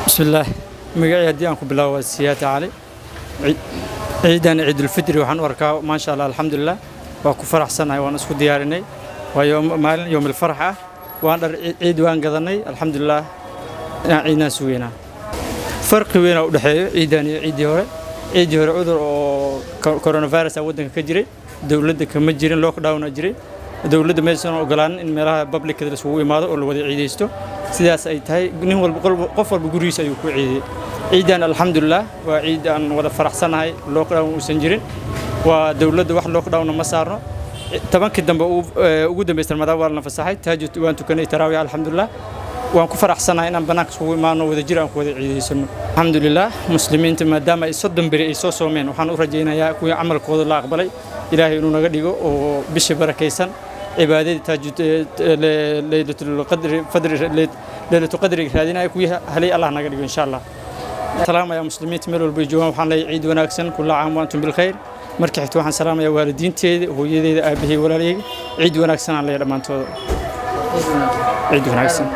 بسم الله مقعي ديانكم بالله والسيادة علي عيدان عيد الفطر وحن وركا ما شاء الله الحمد لله وكو فرح سنة وانا اسكو ديارني ويوم مال يوم الفرحة وانا عيد وان قضني الحمد لله عيدنا سوينا فرق وين ودحي عيدان عيدي هوري عذر كورونا فيروس ودنك كجري دولده كما جيرين لوك داون جري dawladda meeshan ogolaan in meelaha public ka isugu imaado oo la wada ciideysto sidaas ay tahay nin walba qof walba gurigiisa ayuu ku ciiday ciidan alxamdulillah waa ciid aan wada faraxsanahay lockdown uusan jirin waa dawladda wax lockdown ma saarno tabankii dambe ugu dambeysay madaxweynaha fasaxay taajid waan tukanay tarawih alxamdulillah waan ku faraxsanahay in aan banaanka isugu imaano wada jir aan ku wada ciideysano alxamdulillah muslimiinta maadaama ay 30 bari ay soo soomeen waxaan u rajaynayaa kuwii amalkooda la aqbalay ilaahay inuu naga dhigo oo bisha barakeysan عبادة تاجد ليلة القدر ليلة القدر هذه كويها هلي الله نقدر إن شاء الله. سلام يا مسلمين تمروا البيجوان وحنا عيد وناكسن كل عام وأنتم بالخير. مركحت وحنا سلام يا والدين تي ويدي أبيه ولا لي عيد وناكسن على رمانتو عيد وناكسن.